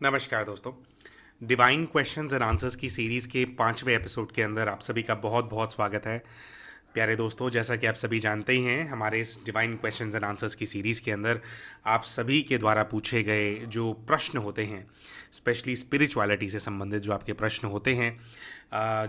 नमस्कार दोस्तों। Divine questions and answers की सीरीज़ के 5वें एपिसोड के अंदर आप सभी का बहुत बहुत स्वागत है। प्यारे दोस्तों, जैसा कि आप सभी जानते ही हैं, हमारे इस डिवाइन क्वेश्चंस एंड आंसर्स की सीरीज़ के अंदर आप सभी के द्वारा पूछे गए जो प्रश्न होते हैं, स्पेशली स्पिरिचुअलिटी से संबंधित जो आपके प्रश्न होते हैं,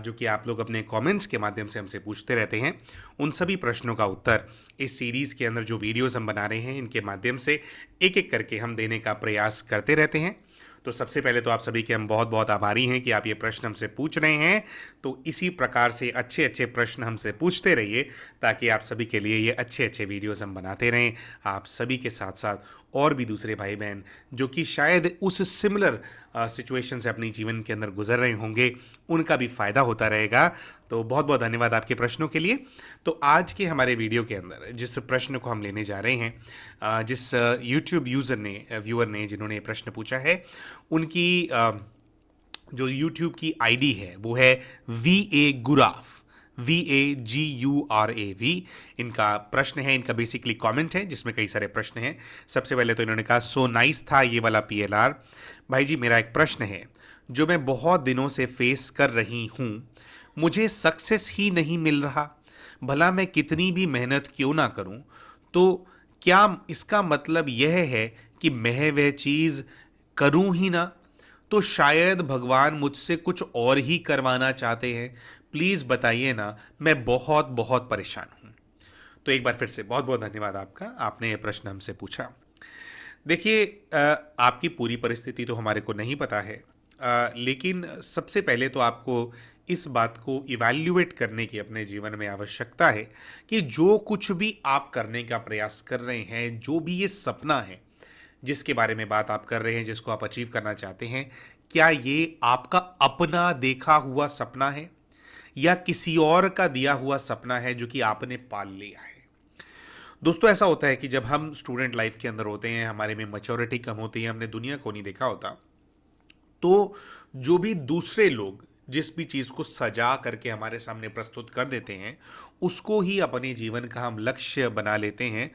जो कि आप लोग अपने कमेंट्स के माध्यम से हमसे पूछते रहते हैं, उन सभी प्रश्नों का उत्तर इस सीरीज़ के अंदर जो वीडियोज़ हम बना रहे हैं इनके माध्यम से एक एक करके हम देने का प्रयास करते रहते हैं। तो सबसे पहले तो आप सभी के हम बहुत बहुत आभारी हैं कि आप ये प्रश्न हमसे पूछ रहे हैं। तो इसी प्रकार से अच्छे अच्छे प्रश्न हमसे पूछते रहिए ताकि आप सभी के लिए ये अच्छे अच्छे वीडियोस हम बनाते रहें। आप सभी के साथ साथ और भी दूसरे भाई बहन जो कि शायद उस सिमिलर सिचुएशन से अपनी जीवन के अंदर गुजर रहे होंगे, उनका भी फ़ायदा होता रहेगा। तो बहुत बहुत धन्यवाद आपके प्रश्नों के लिए। तो आज के हमारे वीडियो के अंदर जिस प्रश्न को हम लेने जा रहे हैं, जिस यूट्यूब यूज़र ने व्यूअर ने जिन्होंने ये प्रश्न पूछा है, उनकी जो यूट्यूब की आईडी है वो है VA गुराफ, VAGURAV। इनका प्रश्न है, इनका बेसिकली कमेंट है जिसमें कई सारे प्रश्न हैं। सबसे पहले तो इन्होंने कहा सो नाइस था ये वाला PLR। भाई जी, मेरा एक प्रश्न है जो मैं बहुत दिनों से फेस कर रही हूँ। मुझे सक्सेस ही नहीं मिल रहा, भला मैं कितनी भी मेहनत क्यों ना करूँ। तो क्या इसका मतलब यह है कि मैं वह चीज़ करूँ ही ना? तो शायद भगवान मुझसे कुछ और ही करवाना चाहते हैं। प्लीज़ बताइए ना, मैं बहुत बहुत परेशान हूँ। तो एक बार फिर से बहुत बहुत धन्यवाद आपका, आपने ये प्रश्न हमसे पूछा। देखिए, आपकी पूरी परिस्थिति तो हमारे को नहीं पता है, लेकिन सबसे पहले तो आपको इस बात को इवैल्यूएट करने की अपने जीवन में आवश्यकता है कि जो कुछ भी आप करने का प्रयास कर रहे हैं, जो भी ये सपना है जिसके बारे में बात आप कर रहे हैं, जिसको आप अचीव करना चाहते हैं, क्या ये आपका अपना देखा हुआ सपना है या किसी और का दिया हुआ सपना है जो कि आपने पाल लिया है? दोस्तों, ऐसा होता है कि जब हम स्टूडेंट लाइफ के अंदर होते हैं, हमारे में मैच्योरिटी कम होती है, हमने दुनिया को नहीं देखा होता, तो जो भी दूसरे लोग जिस भी चीज़ को सजा करके हमारे सामने प्रस्तुत कर देते हैं, उसको ही अपने जीवन का हम लक्ष्य बना लेते हैं,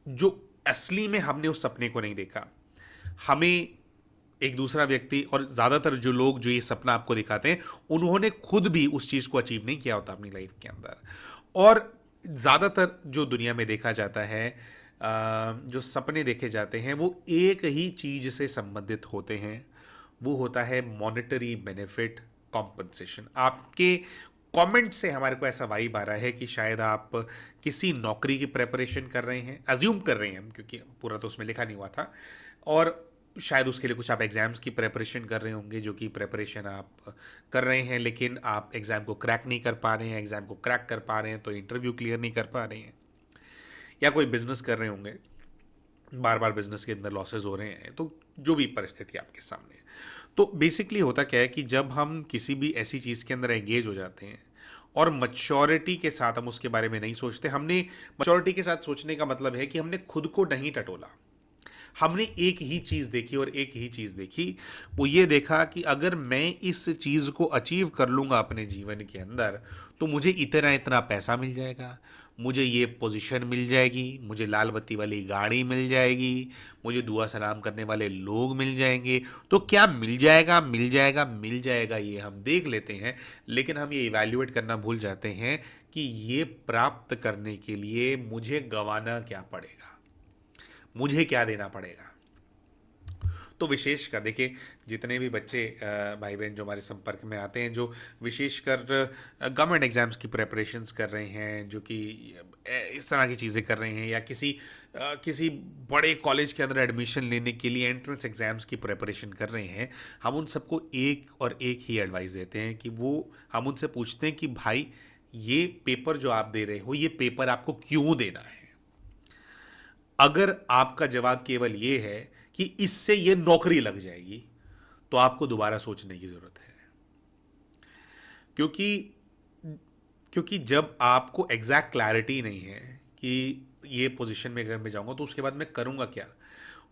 जो असली में हमने उस सपने को नहीं देखा। हमें एक दूसरा व्यक्ति और ज़्यादातर जो लोग जो ये सपना आपको दिखाते हैं, उन्होंने खुद भी उस चीज़ को अचीव नहीं किया होता अपनी लाइफ के अंदर। और ज़्यादातर जो दुनिया में देखा जाता है, जो सपने देखे जाते हैं, वो एक ही चीज़ से संबंधित होते हैं। वो होता है मॉनेटरी बेनिफिट कॉम्पनसेशन। आपके कमेंट से हमारे को ऐसा वाइब आ रहा है कि शायद आप किसी नौकरी की प्रेपरेशन कर रहे हैं, अज्यूम कर रहे हैं हम, क्योंकि पूरा तो उसमें लिखा नहीं हुआ था। और शायद उसके लिए कुछ आप एग्ज़ाम्स की प्रेपरेशन कर रहे होंगे, जो कि प्रेपरेशन आप कर रहे हैं, लेकिन आप एग्ज़ाम को क्रैक नहीं कर पा रहे हैं। एग्ज़ाम को क्रैक कर पा रहे हैं तो इंटरव्यू क्लियर नहीं कर पा रहे हैं। या कोई बिजनेस कर रहे होंगे, बार बार बिजनेस के अंदर लॉसेज हो रहे हैं। तो जो भी परिस्थिति आपके सामने है, तो बेसिकली होता क्या है कि जब हम किसी भी ऐसी चीज़ के अंदर एंगेज हो जाते हैं और मैच्योरिटी के साथ हम उसके बारे में नहीं सोचते, हमने मैच्योरिटी के साथ सोचने का मतलब है कि हमने खुद को नहीं टटोला। हमने एक ही चीज़ देखी और एक ही चीज़ देखी, वो ये देखा कि अगर मैं इस चीज़ को अचीव कर लूँगा अपने जीवन के अंदर, तो मुझे इतना इतना पैसा मिल जाएगा, मुझे ये पोजीशन मिल जाएगी, मुझे लाल बत्ती वाली गाड़ी मिल जाएगी, मुझे दुआ सलाम करने वाले लोग मिल जाएंगे। तो क्या मिल जाएगा, मिल जाएगा, मिल जाएगा, ये हम देख लेते हैं, लेकिन हम ये इवैल्यूएट करना भूल जाते हैं कि ये प्राप्त करने के लिए मुझे गंवाना क्या पड़ेगा, मुझे क्या देना पड़ेगा। तो विशेषकर देखिए, जितने भी बच्चे भाई बहन जो हमारे संपर्क में आते हैं, जो विशेषकर गवर्नमेंट एग्ज़ाम्स की प्रेपरेशंस कर रहे हैं, जो कि इस तरह की चीज़ें कर रहे हैं, या किसी बड़े कॉलेज के अंदर एडमिशन लेने के लिए एंट्रेंस एग्ज़ाम्स की प्रेपरेशन कर रहे हैं, हम उन सबको एक और एक ही एडवाइस देते हैं कि हम उनसे पूछते हैं कि भाई, ये पेपर जो आप दे रहे हो, ये पेपर आपको क्यों देना है? अगर आपका जवाब केवल ये है कि इससे ये नौकरी लग जाएगी, तो आपको दोबारा सोचने की ज़रूरत है। क्योंकि क्योंकि जब आपको एग्जैक्ट क्लैरिटी नहीं है कि ये पोजीशन में अगर मैं जाऊंगा तो उसके बाद मैं करूंगा क्या,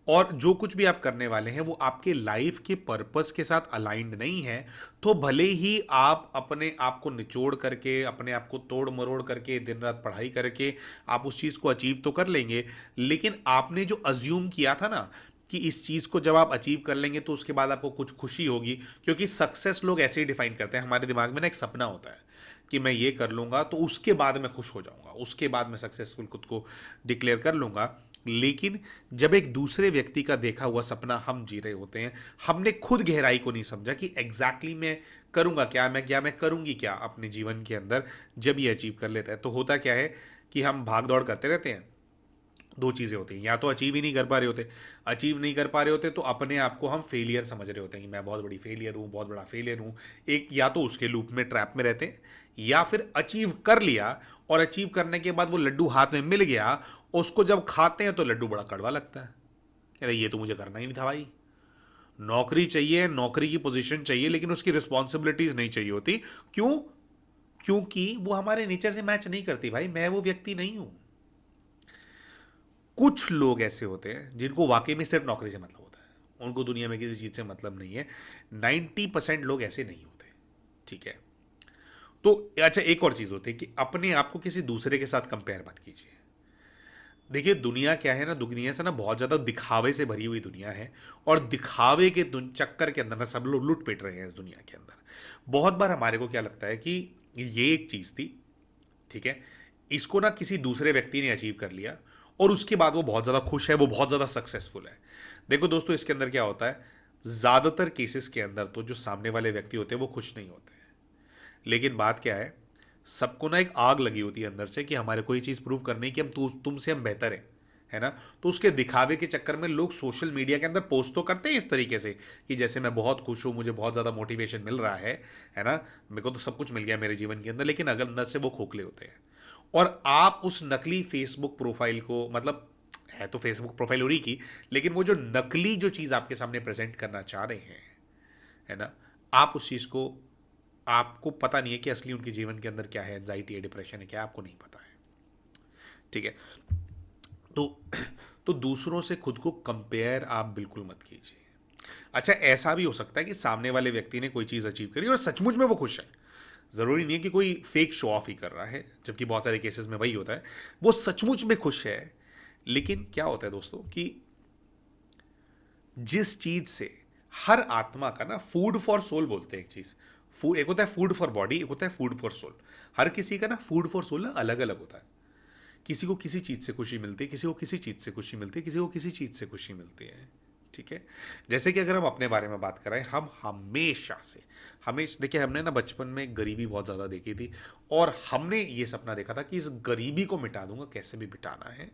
और जो कुछ भी आप करने वाले हैं वो आपके लाइफ के पर्पस के साथ अलाइंड नहीं है, तो भले ही आप अपने आप को निचोड़ करके, अपने आप को तोड़ मरोड़ करके, दिन रात पढ़ाई करके आप उस चीज़ को अचीव तो कर लेंगे, लेकिन आपने जो अज्यूम किया था ना कि इस चीज़ को जब आप अचीव कर लेंगे तो उसके बाद आपको कुछ खुशी होगी, क्योंकि सक्सेस लोग ऐसे ही डिफाइन करते हैं। हमारे दिमाग में ना एक सपना होता है कि मैं ये कर लूँगा तो उसके बाद मैं खुश हो जाऊँगा, उसके बाद मैं सक्सेसफुल खुद को डिक्लेयर कर लूँगा। लेकिन जब एक दूसरे व्यक्ति का देखा हुआ सपना हम जी रहे होते हैं, हमने खुद गहराई को नहीं समझा कि एग्जैक्टली मैं करूँगा क्या, मैं करूँगी क्या अपने जीवन के अंदर जब ये अचीव कर लेता है। तो होता क्या है कि हम भाग दौड़ करते रहते हैं। दो चीज़ें होती हैं, या तो अचीव ही नहीं कर पा रहे होते, अचीव नहीं कर पा रहे होते तो अपने आप को हम फेलियर समझ रहे होते हैं कि मैं बहुत बड़ी फेलियर हूँ, बहुत बड़ा फेलियर हूँ। एक या तो उसके लूप में, ट्रैप में रहते हैं, या फिर अचीव कर लिया और अचीव करने के बाद वो लड्डू हाथ में मिल गया, उसको जब खाते हैं तो लड्डू बड़ा कड़वा लगता है। कहते ये तो मुझे करना ही नहीं था भाई। नौकरी चाहिए, नौकरी की पोजीशन चाहिए, लेकिन उसकी रिस्पॉन्सिबिलिटीज नहीं चाहिए होती। क्यों? क्योंकि वो हमारे नेचर से मैच नहीं करती भाई, मैं वो व्यक्ति नहीं हूं। कुछ लोग ऐसे होते हैं जिनको वाकई में सिर्फ नौकरी से मतलब होता है, उनको दुनिया में किसी चीज़ से मतलब नहीं है। 90% लोग ऐसे नहीं होते। ठीक है। तो अच्छा, एक और चीज़ होती है कि अपने आप को किसी दूसरे के साथ कंपेयर मत कीजिए। देखिए दुनिया क्या है ना, दुनिया से ना बहुत ज़्यादा दिखावे से भरी हुई दुनिया है, और दिखावे के चक्कर के अंदर ना सब लोग लुट पिट रहे हैं इस दुनिया के अंदर। बहुत बार हमारे को क्या लगता है कि ये एक चीज़ थी, ठीक है, इसको ना किसी दूसरे व्यक्ति ने अचीव कर लिया और उसके बाद वो बहुत ज़्यादा खुश है, वो बहुत ज़्यादा सक्सेसफुल है। देखो दोस्तों, इसके अंदर क्या होता है, ज़्यादातर केसेस के अंदर तो जो सामने वाले व्यक्ति होते हैं वो खुश नहीं होते हैं। लेकिन बात क्या है, सबको ना एक आग लगी होती है अंदर से कि हमारे को ये चीज़ प्रूव करनी है कि हम तुमसे हम बेहतर है ना। तो उसके दिखावे के चक्कर में लोग सोशल मीडिया के अंदर पोस्ट तो करते हैं इस तरीके से कि जैसे मैं बहुत खुश हूँ, मुझे बहुत ज़्यादा मोटिवेशन मिल रहा है ना, मेरे को तो सब कुछ मिल गया मेरे जीवन के अंदर, लेकिन अगर अंदर से वो खोखले होते हैं। और आप उस नकली फेसबुक प्रोफाइल को, मतलब है तो फेसबुक प्रोफाइल उन्हीं की, लेकिन वो जो नकली जो चीज़ आपके सामने प्रेजेंट करना चाह रहे हैं, है ना, आप उस चीज़ को, आपको पता नहीं है कि असली उनके जीवन के अंदर क्या है, एंजाइटी है, डिप्रेशन है क्या, आपको नहीं पता है। ठीक है। तो तो दूसरों से खुद को कंपेयर आप बिल्कुल मत कीजिए। अच्छा, ऐसा भी हो सकता है कि सामने वाले व्यक्ति ने कोई चीज़ अचीव करी और सचमुच में वो खुश है। ज़रूरी नहीं है कि कोई फेक शो ऑफ ही कर रहा है, जबकि बहुत सारे केसेस में वही होता है, वो सचमुच में खुश है। लेकिन क्या होता है दोस्तों कि जिस चीज़ से हर आत्मा का ना, फूड फॉर सोल बोलते हैं एक चीज़, फूड एक होता है फूड फॉर बॉडी, एक होता है फूड फॉर सोल। हर किसी का ना फूड फॉर सोल ना अलग अलग होता है। किसी को किसी चीज़ से खुशी मिलती है, किसी को किसी चीज़ से खुशी मिलती है, किसी को किसी चीज़ से खुशी मिलती है। ठीक है। जैसे कि अगर हम अपने बारे में बात करें, हम हमेशा से, हमेशा देखिए, हमने ना बचपन में गरीबी बहुत ज़्यादा देखी थी, और हमने ये सपना देखा था कि इस गरीबी को मिटा दूंगा, कैसे भी मिटाना है।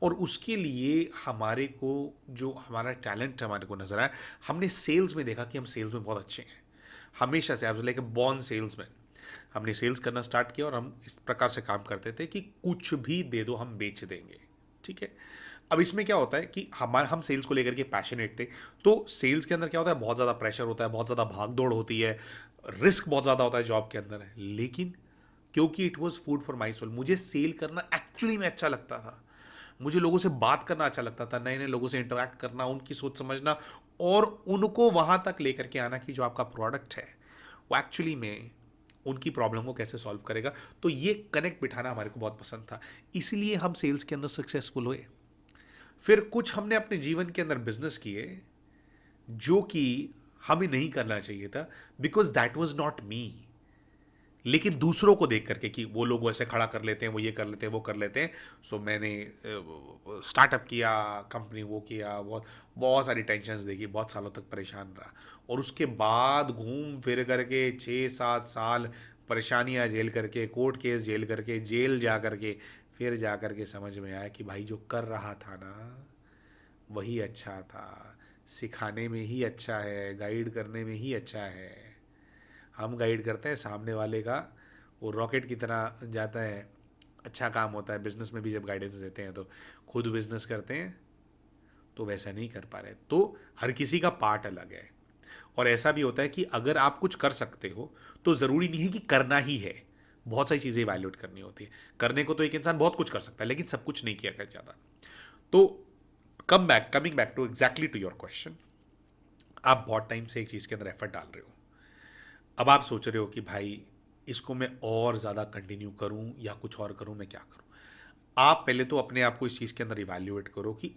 और उसके लिए हमारे को, जो हमारा टैलेंट हमारे को नज़र आया, हमने सेल्स में देखा कि हम सेल्स में बहुत अच्छे हैं। हमेशा से, I was like a born salesman. हमने सेल्स करना स्टार्ट किया और हम इस प्रकार से काम करते थे कि कुछ भी दे दो हम बेच देंगे। ठीक है। अब इसमें क्या होता है कि हम सेल्स को लेकर के पैशनेट थे। तो सेल्स के अंदर क्या होता है, बहुत ज़्यादा प्रेशर होता है, बहुत ज़्यादा भाग दौड़ होती है, रिस्क बहुत ज़्यादा होता है जॉब के अंदर। लेकिन क्योंकि it was food for my soul, मुझे सेल करना एक्चुअली में अच्छा लगता था। मुझे लोगों से बात करना अच्छा लगता था, नए नए लोगों से इंटरेक्ट करना, उनकी सोच समझना, और उनको वहाँ तक लेकर के आना कि जो आपका प्रोडक्ट है वो एक्चुअली में उनकी प्रॉब्लम को कैसे सॉल्व करेगा। तो ये कनेक्ट बिठाना हमारे को बहुत पसंद था, इसलिए हम सेल्स के अंदर सक्सेसफुल हुए। फिर कुछ हमने अपने जीवन के अंदर बिजनेस किए जो कि हमें नहीं करना चाहिए था, because that was not me. लेकिन दूसरों को देख करके कि वो लोग वैसे खड़ा कर लेते हैं, वो ये कर लेते हैं, वो कर लेते हैं, सो मैंने स्टार्टअप किया, कंपनी वो किया, बहुत बहुत सारी टेंशन्स देखी, बहुत सालों तक परेशान रहा, और उसके बाद घूम फिर करके 6-7 साल परेशानियां झेल करके, कोर्ट केस झेल करके, जेल जा करके, फिर जा करके समझ में आया कि भाई जो कर रहा था ना वही अच्छा था, सिखाने में ही अच्छा है, गाइड करने में ही अच्छा है। हम गाइड करते हैं, सामने वाले का वो रॉकेट की तरह जाता है, अच्छा काम होता है। बिजनेस में भी जब गाइडेंस देते हैं तो खुद बिजनेस करते हैं तो वैसा नहीं कर पा रहे। तो हर किसी का पार्ट अलग है, और ऐसा भी होता है कि अगर आप कुछ कर सकते हो तो ज़रूरी नहीं है कि करना ही है, बहुत सारी चीज़ें इवैल्यूएट करनी होती है। करने को तो एक इंसान बहुत कुछ कर सकता है, लेकिन सब कुछ नहीं किया कर जाता। तो coming back to exactly to your question, आप बहुत टाइम से एक चीज़ के अंदर एफर्ट डाल रहे हो, अब आप सोच रहे हो कि भाई इसको मैं और ज़्यादा कंटिन्यू करूं या कुछ और करूं, मैं क्या करूं। आप पहले तो अपने आप को इस चीज़ के अंदर इवैल्यूएट करो कि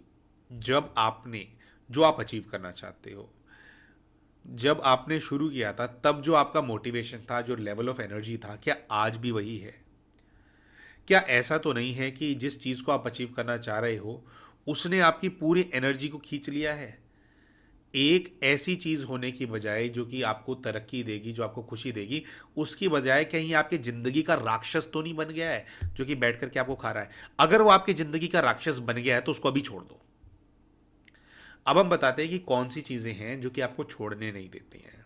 जब आपने जो आप अचीव करना चाहते हो। जब आपने शुरू किया था तब जो आपका मोटिवेशन था, जो लेवल ऑफ एनर्जी था, क्या आज भी वही है? क्या ऐसा तो नहीं है कि जिस चीज़ को आप अचीव करना चाह रहे हो उसने आपकी पूरी एनर्जी को खींच लिया है? एक ऐसी चीज़ होने की बजाय जो कि आपको तरक्की देगी, जो आपको खुशी देगी, उसकी बजाय कहीं आपकी ज़िंदगी का राक्षस तो नहीं बन गया है जो कि बैठ करके आपको खा रहा है? अगर वो आपकी ज़िंदगी का राक्षस बन गया है तो उसको अभी छोड़ दो। अब हम बताते हैं कि कौन सी चीज़ें हैं जो कि आपको छोड़ने नहीं देती हैं।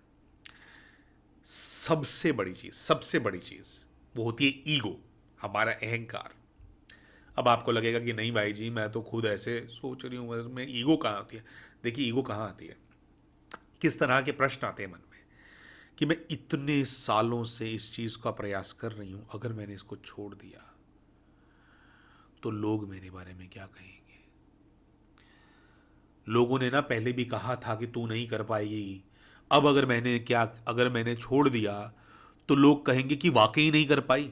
सबसे बड़ी चीज़ वो होती है ईगो, हमारा अहंकार। अब आपको लगेगा कि नहीं भाई जी, मैं तो खुद ऐसे सोच रही हूँ, मैं ईगो कहाँ आती है? देखिए, ईगो कहाँ आती है, किस तरह के प्रश्न आते हैं मन में कि मैं इतने सालों से इस चीज़ का प्रयास कर रही हूँ, अगर मैंने इसको छोड़ दिया तो लोग मेरे बारे में क्या कहेंगे? लोगों ने ना पहले भी कहा था कि तू नहीं कर पाएगी, अब अगर मैंने छोड़ दिया तो लोग कहेंगे कि वाकई नहीं कर पाई।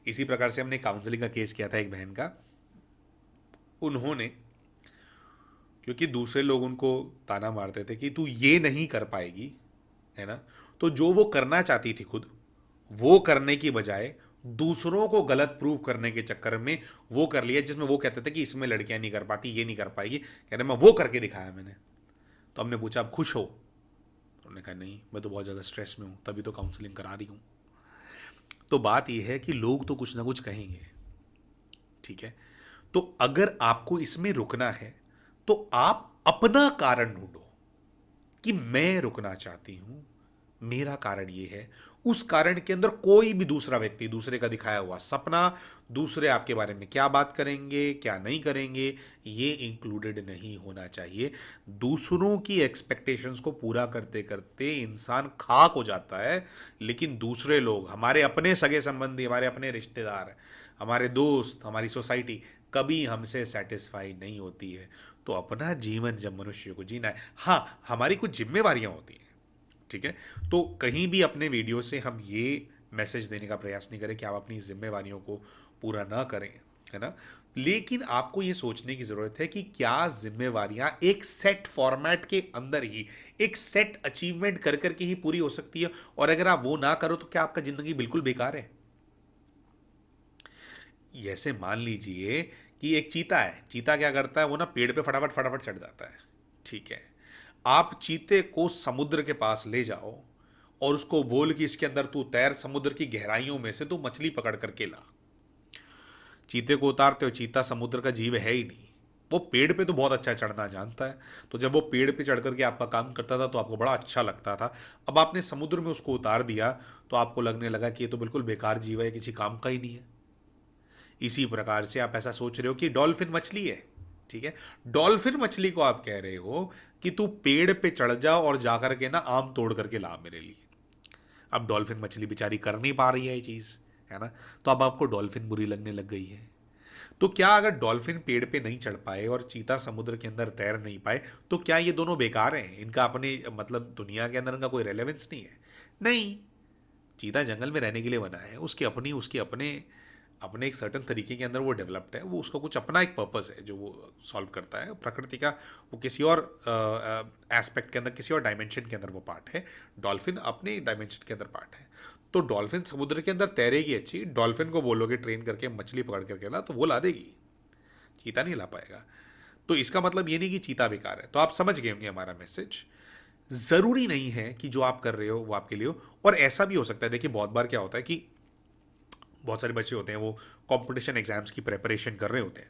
इसी प्रकार से हमने काउंसलिंग का केस किया था एक बहन का। उन्होंने, क्योंकि दूसरे लोग उनको ताना मारते थे कि तू ये नहीं कर पाएगी, है ना, तो जो वो करना चाहती थी खुद, वो करने की बजाय दूसरों को गलत प्रूव करने के चक्कर में वो कर लिया, जिसमें वो कहते थे कि इसमें लड़कियां नहीं कर पाती, ये नहीं कर पाएगी, कहने मैं वो करके दिखाया मैंने। तो हमने पूछा आप खुश हो? तो उन्होंने कहा नहीं, मैं तो बहुत ज़्यादा स्ट्रेस में हूँ, तभी तो काउंसलिंग करा रही हूँ। तो बात यह है कि लोग तो कुछ ना कुछ कहेंगे, ठीक है? तो अगर आपको इसमें रुकना है तो आप अपना कारण ढूंढो कि मैं रुकना चाहती हूं, मेरा कारण ये है। उस कारण के अंदर कोई भी दूसरा व्यक्ति, दूसरे का दिखाया हुआ सपना, दूसरे आपके बारे में क्या बात करेंगे, क्या नहीं करेंगे, ये इंक्लूडेड नहीं होना चाहिए। दूसरों की एक्सपेक्टेशंस को पूरा करते करते इंसान खाक हो जाता है, लेकिन दूसरे लोग, हमारे अपने सगे संबंधी, हमारे अपने रिश्तेदार, हमारे दोस्त, हमारी सोसाइटी कभी हमसे सेटिस्फाई नहीं होती है। तो अपना जीवन जब मनुष्य को जीना है, हाँ, हमारी कुछ जिम्मेवारियां होती हैं, ठीक है? तो कहीं भी अपने वीडियो से हम ये मैसेज देने का प्रयास नहीं करें कि आप अपनी जिम्मेवारियों को पूरा ना करें, है ना? लेकिन आपको ये सोचने की ज़रूरत है कि क्या जिम्मेवारियां एक सेट फॉर्मेट के अंदर ही, एक सेट अचीवमेंट कर करके ही पूरी हो सकती है, और अगर आप वो ना करो तो क्या आपका ज़िंदगी बिल्कुल बेकार है? जैसे मान लीजिए कि एक चीता है, चीता क्या करता है, वो ना पेड़ पे फटाफट फटाफट चढ़ जाता है, ठीक है? आप चीते को समुद्र के पास ले जाओ और उसको बोल कि इसके अंदर तू तैर, समुद्र की गहराइयों में से तू मछली पकड़ करके ला। चीते को उतारते हो, चीता समुद्र का जीव है ही नहीं, वो पेड़ पे तो बहुत अच्छा चढ़ना जानता है। तो जब वो पेड़ पे चढ़ करके आपका काम करता था तो आपको बड़ा अच्छा लगता था। अब आपने समुद्र में उसको उतार दिया तो आपको लगने लगा कि ये तो बिल्कुल बेकार जीव है, किसी काम का ही नहीं है। इसी प्रकार से आप ऐसा सोच रहे हो कि डॉल्फिन मछली है, ठीक है? डॉल्फिन मछली को आप कह रहे हो कि तू पेड़ पे चढ़ जा और जाकर के ना आम तोड़ करके ला मेरे लिए। अब डॉल्फिन मछली बेचारी कर नहीं पा रही है ये चीज़, है ना? तो अब आपको डॉल्फिन बुरी लगने लग गई है। तो क्या अगर डॉल्फिन पेड़ पे नहीं चढ़ पाए और चीता समुद्र के अंदर तैर नहीं पाए तो क्या ये दोनों बेकार हैं? इनका अपने मतलब दुनिया के अंदर इनका कोई रेलेवेंस नहीं है? नहीं। चीता जंगल में रहने के लिए बना है, उसके अपने अपने एक सर्टन तरीके के अंदर वो डेवलप्ड है, वो उसका कुछ अपना एक पर्पस है जो वो सॉल्व करता है। प्रकृति का वो किसी और एस्पेक्ट के अंदर, किसी और डायमेंशन के अंदर वो पार्ट है। डॉल्फिन अपने डायमेंशन के अंदर पार्ट है। तो डॉल्फिन समुद्र के अंदर तैरेगी अच्छी, डॉल्फिन को बोलोगे ट्रेन करके मछली पकड़ करके ला तो वो ला देगी, चीता नहीं ला पाएगा। तो इसका मतलब ये नहीं कि चीता बेकार है। तो आप समझ गए होंगे हमारा मैसेज। ज़रूरी नहीं है कि जो आप कर रहे हो वो आपके लिए हो। और ऐसा भी हो सकता है, देखिए बहुत बार क्या होता है कि बहुत सारे बच्चे होते हैं वो कंपटीशन एग्जाम्स की प्रिपरेशन कर रहे होते हैं,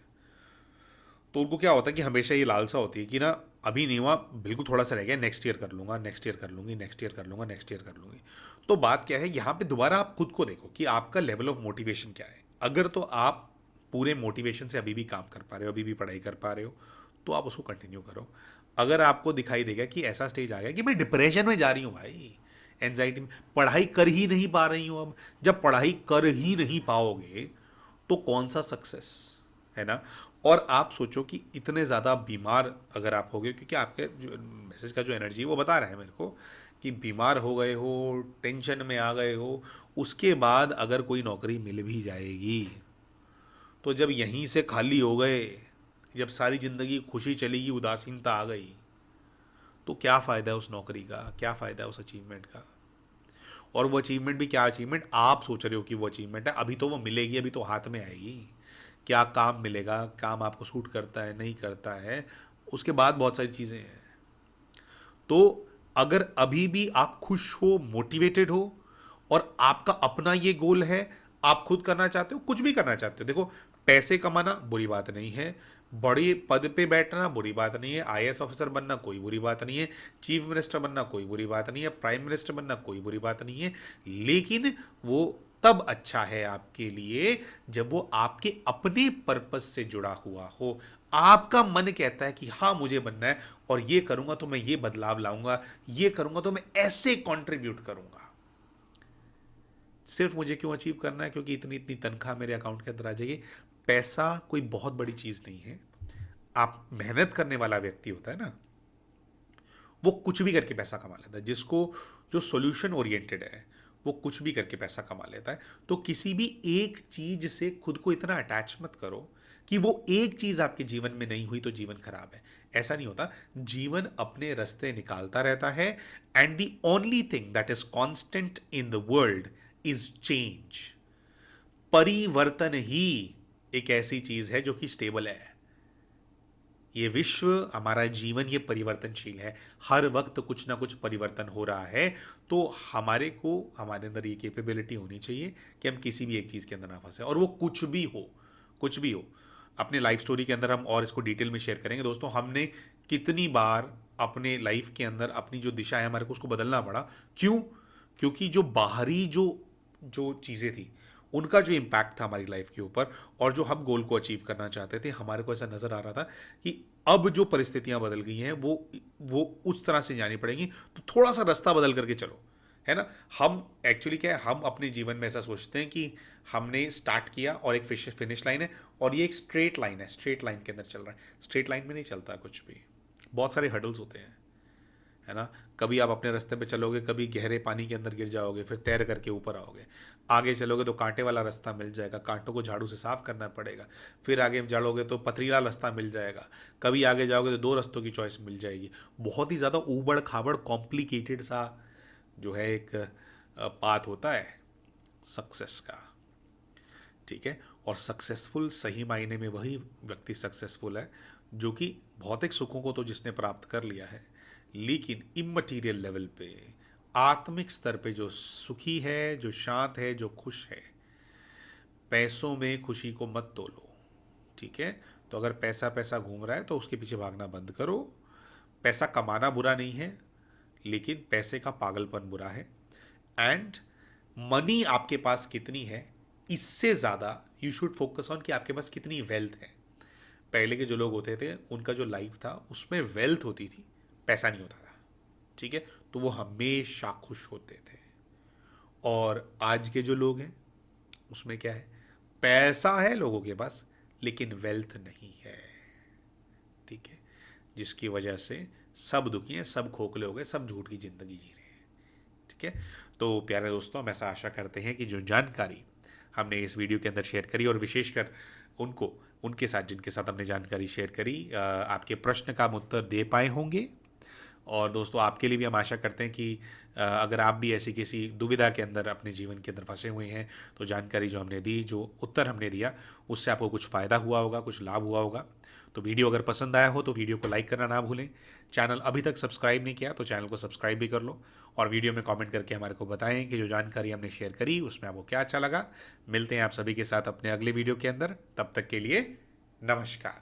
तो उनको क्या होता है कि हमेशा ये लालसा होती है कि ना अभी नहीं हुआ, बिल्कुल थोड़ा सा रह गया, नेक्स्ट ईयर कर लूँगा, नेक्स्ट ईयर कर लूँगी, नेक्स्ट ईयर कर लूँगा, नेक्स्ट ईयर कर लूँगी। तो बात क्या है, यहाँ पे दोबारा आप खुद को देखो कि आपका लेवल ऑफ मोटिवेशन क्या है। अगर तो आप पूरे मोटिवेशन से अभी भी काम कर पा रहे हो, अभी भी पढ़ाई कर पा रहे हो, तो आप उसको कंटिन्यू करो। अगर आपको दिखाई देगा कि ऐसा स्टेज आ गया कि मैं डिप्रेशन में जा रही हूँ भाई, एनजाइटी में, पढ़ाई कर ही नहीं पा रही हूँ, अब जब पढ़ाई कर ही नहीं पाओगे तो कौन सा सक्सेस, है ना? और आप सोचो कि इतने ज़्यादा बीमार अगर आप हो गए, क्योंकि आपके जो मैसेज का जो एनर्जी है वो बता रहा है मेरे को कि बीमार हो गए हो, टेंशन में आ गए हो, उसके बाद अगर कोई नौकरी मिल भी जाएगी तो जब यहीं से खाली हो गए, जब सारी ज़िंदगी खुशी चली गई, उदासीनता आ गई, तो क्या फ़ायदा है उस नौकरी का, क्या फ़ायदा है उस अचीवमेंट का। और वो अचीवमेंट भी क्या अचीवमेंट आप सोच रहे हो कि वो अचीवमेंट है, अभी तो वो मिलेगी, अभी तो हाथ में आएगी। क्या काम मिलेगा, काम आपको सूट करता है नहीं करता है, उसके बाद बहुत सारी चीज़ें हैं। तो अगर अभी भी आप खुश हो, मोटिवेटेड हो, और आपका अपना ये गोल है, आप खुद करना चाहते हो, कुछ भी करना चाहते हो, देखो पैसे कमाना बुरी बात नहीं है, बड़े पद पे बैठना बुरी बात नहीं है, आईएएस ऑफिसर बनना कोई बुरी बात नहीं है, चीफ मिनिस्टर बनना कोई बुरी बात नहीं है, प्राइम मिनिस्टर बनना कोई बुरी बात नहीं है। लेकिन वो तब अच्छा है आपके लिए जब वो आपके अपने पर्पस से जुड़ा हुआ हो। आपका मन कहता है कि हाँ मुझे बनना है, और ये करूंगा तो मैं ये बदलाव लाऊंगा, ये करूंगा तो मैं ऐसे कंट्रीब्यूट करूंगा। सिर्फ मुझे क्यों अचीव करना है, क्योंकि इतनी इतनी तनख्वाह मेरे अकाउंट के अंदर आ जाएगी। पैसा कोई बहुत बड़ी चीज नहीं है। आप मेहनत करने वाला व्यक्ति होता है ना, वो कुछ भी करके पैसा कमा लेता है। जिसको जो सॉल्यूशन ओरिएंटेड है वो कुछ भी करके पैसा कमा लेता है। तो किसी भी एक चीज से खुद को इतना अटैच मत करो कि वो एक चीज आपके जीवन में नहीं हुई तो जीवन खराब है। ऐसा नहीं होता। जीवन अपने रास्ते निकालता रहता है। And the only thing that is constant in the world is change. परिवर्तन ही एक ऐसी चीज है जो कि स्टेबल है। ये विश्व, हमारा जीवन, ये परिवर्तनशील है। हर वक्त कुछ ना कुछ परिवर्तन हो रहा है। तो हमारे को, हमारे अंदर ये कैपेबिलिटी होनी चाहिए कि हम किसी भी एक चीज़ के अंदर ना फंसे, और वो कुछ भी हो, कुछ भी हो। अपने लाइफ स्टोरी के अंदर हम और इसको डिटेल में शेयर करेंगे दोस्तों। हमने कितनी बार अपने लाइफ के अंदर अपनी जो दिशा है हमारे को उसको बदलना पड़ा। क्यों? क्योंकि जो बाहरी जो जो चीज़ें थी उनका जो इम्पैक्ट था हमारी लाइफ के ऊपर, और जो हम गोल को अचीव करना चाहते थे, हमारे को ऐसा नज़र आ रहा था कि अब जो परिस्थितियां बदल गई हैं वो उस तरह से जानी पड़ेंगी। तो थोड़ा सा रास्ता बदल करके चलो, है ना। हम एक्चुअली क्या है, हम अपने जीवन में ऐसा सोचते हैं कि हमने स्टार्ट किया और एक फिनिश लाइन है, और ये एक स्ट्रेट लाइन है, स्ट्रेट लाइन के अंदर चल रहा है। स्ट्रेट लाइन में नहीं चलता कुछ भी, बहुत सारे हडल्स होते हैं, है ना। कभी आप अपने रास्ते पे चलोगे, कभी गहरे पानी के अंदर गिर जाओगे, फिर तैर करके ऊपर आओगे। आगे चलोगे तो कांटे वाला रास्ता मिल जाएगा, कांटों को झाड़ू से साफ करना पड़ेगा। फिर आगे चलोगे तो पथरीला रास्ता मिल जाएगा। कभी आगे जाओगे तो दो रास्तों की चॉइस मिल जाएगी। बहुत ही ज़्यादा ऊबड़ खाबड़ कॉम्प्लिकेटेड सा जो है एक पाथ होता है सक्सेस का, ठीक है। और सक्सेसफुल सही मायने में वही व्यक्ति सक्सेसफुल है जो कि भौतिक सुखों को तो जिसने प्राप्त कर लिया है, लेकिन इममटीरियल लेवल पे, आत्मिक स्तर पे जो सुखी है, जो शांत है, जो खुश है। पैसों में खुशी को मत तोलो, ठीक है। तो अगर पैसा पैसा घूम रहा है तो उसके पीछे भागना बंद करो। पैसा कमाना बुरा नहीं है, लेकिन पैसे का पागलपन बुरा है। एंड मनी आपके पास कितनी है, इससे ज़्यादा यू शुड फोकस ऑन कि आपके पास कितनी वेल्थ है। पहले के जो लोग होते थे उनका जो लाइफ था उसमें वेल्थ होती थी, पैसा नहीं होता था, ठीक है। तो वो हमेशा खुश होते थे। और आज के जो लोग हैं उसमें क्या है, पैसा है लोगों के पास लेकिन वेल्थ नहीं है, ठीक है। जिसकी वजह से सब दुखी हैं, सब खोखले हो गए, सब झूठ की ज़िंदगी जी रहे हैं, ठीक है। तो प्यारे दोस्तों, हम ऐसा आशा करते हैं कि जो जानकारी हमने इस वीडियो के अंदर शेयर करी, और विशेषकर उनके साथ जिनके साथ हमने जानकारी शेयर करी, आपके प्रश्न का हम उत्तर दे पाए होंगे। और दोस्तों, आपके लिए भी हम आशा करते हैं कि अगर आप भी ऐसी किसी दुविधा के अंदर अपने जीवन के अंदर फंसे हुए हैं, तो जानकारी जो हमने दी, जो उत्तर हमने दिया, उससे आपको कुछ फ़ायदा हुआ होगा, कुछ लाभ हुआ होगा। तो वीडियो अगर पसंद आया हो तो वीडियो को लाइक करना ना भूलें। चैनल अभी तक सब्सक्राइब नहीं किया तो चैनल को सब्सक्राइब भी कर लो, और वीडियो में कमेंट करके हमारे को बताएं कि जो जानकारी हमने शेयर करी उसमें आपको क्या अच्छा लगा। मिलते हैं आप सभी के साथ अपने अगले वीडियो के अंदर। तब तक के लिए नमस्कार।